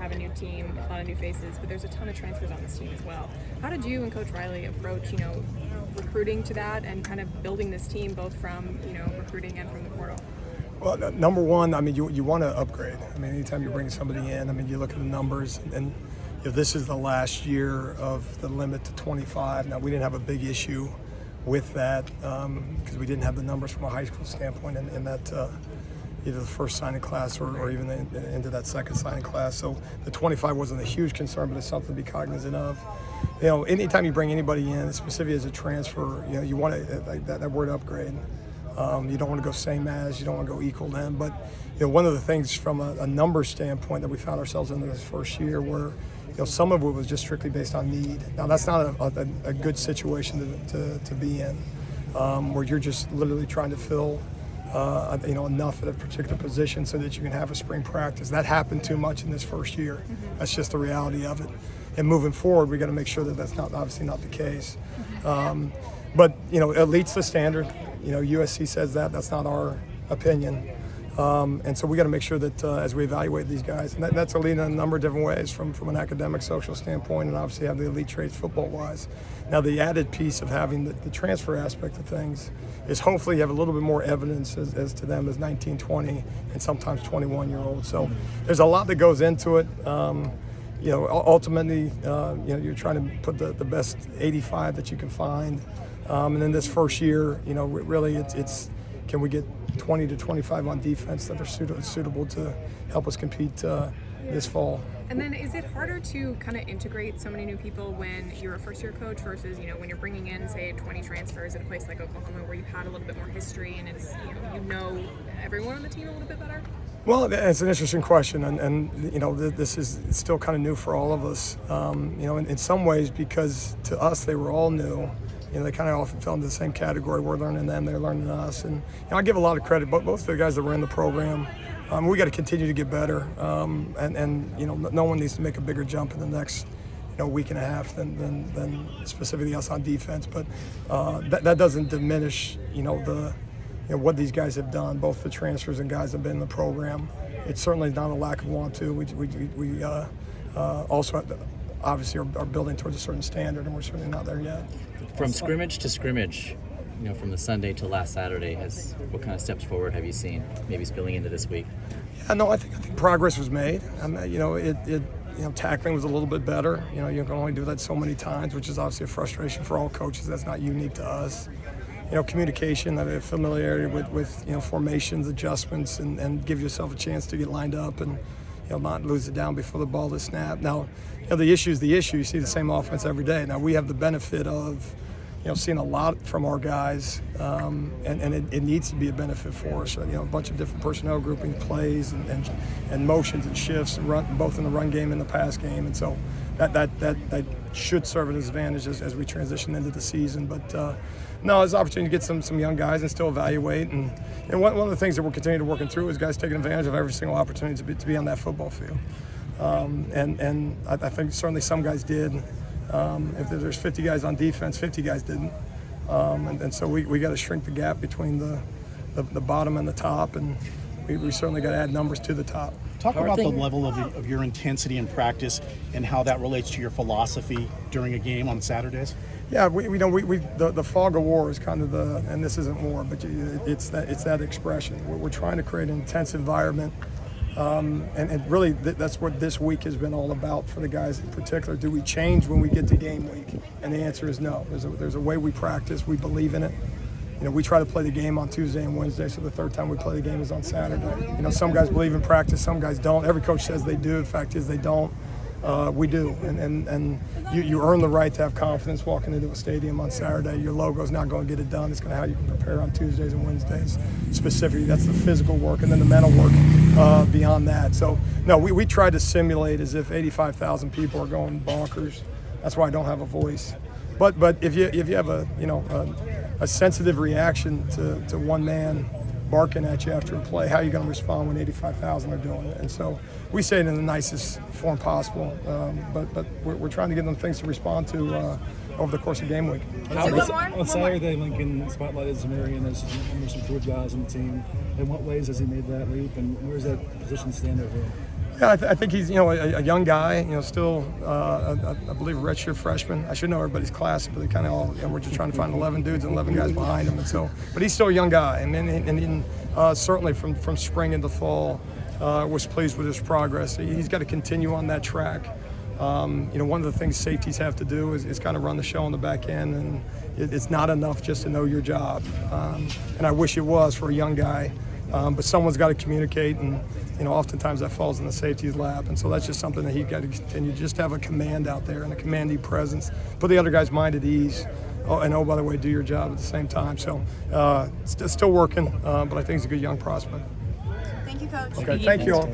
have a new team, a lot of new faces, but there's a ton of transfers on this team as well. How did you and Coach Riley approach, recruiting to that and kind of building this team both from, recruiting and from the portal? Well, number one, you want to upgrade. Anytime you're bringing somebody in, you look at the numbers, and this is the last year of the limit to 25. Now, we didn't have a big issue with that because we didn't have the numbers from a high school standpoint in that either the first signing class or even into that second signing class. So the 25 wasn't a huge concern, but it's something to be cognizant of. Anytime you bring anybody in, specifically as a transfer, you want to, like that word upgrade. You don't want to go same as, you don't want to go equal to them. But one of the things from a number standpoint that we found ourselves in this first year where some of it was just strictly based on need. Now that's not a good situation to be in, where you're just literally trying to fill enough at a particular position so that you can have a spring practice. That happened too much in this first year. Mm-hmm. That's just the reality of it. And moving forward, we got to make sure that that's obviously not the case. But elite's the standard. USC says that's not our opinion. And so we got to make sure that as we evaluate these guys, and that's elite in a number of different ways, from an academic, social standpoint, and obviously have the elite traits football-wise. Now the added piece of having the transfer aspect of things is hopefully you have a little bit more evidence as to them as 19, 20, and sometimes 21-year-olds. So there's a lot that goes into it. Ultimately, you're trying to put the best 85 that you can find. And then this first year, really it's can we get 20 to 25 on defense that are suitable to help us compete this fall. And then is it harder to kind of integrate so many new people when you're a first-year coach versus, when you're bringing in, say, 20 transfers at a place like Oklahoma where you've had a little bit more history and it's, everyone on the team a little bit better? Well, it's an interesting question, and this is still kind of new for all of us. In some ways, because to us they were all new. They kind of often fell into the same category. We're learning them, they're learning us, and I give a lot of credit. But both of the guys that were in the program, we got to continue to get better, and no one needs to make a bigger jump in the next week and a half than specifically us on defense. But that doesn't diminish what these guys have done, both the transfers and guys that have been in the program. It's certainly not a lack of want to. We also obviously are building towards a certain standard, and we're certainly not there yet. From scrimmage to scrimmage, from the Sunday to last Saturday, what kind of steps forward have you seen, maybe spilling into this week? Yeah, no, I think progress was made. Tackling was a little bit better. You can only do that so many times, which is obviously a frustration for all coaches. That's not unique to us. Communication, familiarity with formations, adjustments, and give yourself a chance to get lined up and not lose it down before the ball is snapped. Now, the issue is the issue. You see the same offense every day. Now, we have the benefit of seeing a lot from our guys, and it needs to be a benefit for us. A bunch of different personnel grouping plays and motions and shifts, and both in the run game and the pass game. And so that should serve as an advantage as we transition into the season. But no, there's an opportunity to get some young guys and still evaluate. And one of the things that we're continuing to working through is guys taking advantage of every single opportunity to be on that football field. And I think certainly some guys did. If there's 50 guys on defense, 50 guys didn't. And so we got to shrink the gap between the bottom and the top, and we certainly got to add numbers to the top. Talk about the level of your intensity in practice and how that relates to your philosophy during a game on Saturdays. Yeah, the fog of war is kind of and this isn't war, but it's that expression. We're trying to create an intense environment. And really, that's what this week has been all about for the guys in particular. Do we change when we get to game week? And the answer is no. There's a way we practice. We believe in it. We try to play the game on Tuesday and Wednesday, so the third time we play the game is on Saturday. Some guys believe in practice, some guys don't. Every coach says they do. The fact is they don't. We do, and you earn the right to have confidence walking into a stadium on Saturday. Your logo's not going to get it done. It's going to how you can prepare on Tuesdays and Wednesdays. Specifically, that's the physical work, and then the mental work beyond that. So, no, we try to simulate as if 85,000 people are going bonkers. That's why I don't have a voice. But if you have a sensitive reaction to one man barking at you after a play, how are you going to respond when 85,000 are doing it? And so we say it in the nicest form possible, but we're trying to get them things to respond to over the course of game week. On Saturday, Lincoln spotlighted Samaria as the most improved guys on the team. In what ways has he made that leap, and where does that position stand over here? Yeah, I think he's a young guy. Still I believe a redshirt freshman. I should know everybody's class, but they kind of all we're just trying to find 11 dudes and 11 guys behind him, and so. But he's still a young guy, and certainly from spring into fall, was pleased with his progress. He's got to continue on that track. One of the things safeties have to do is kind of run the show on the back end, and it's not enough just to know your job. And I wish it was for a young guy, but someone's got to communicate, and oftentimes that falls in the safety's lap. And so that's just something that he's got to continue. Just have a command out there and a commanding presence. Put the other guy's mind at ease. Oh, by the way, do your job at the same time. So still working, but I think he's a good young prospect. Thank you, Coach. Okay, thank you all.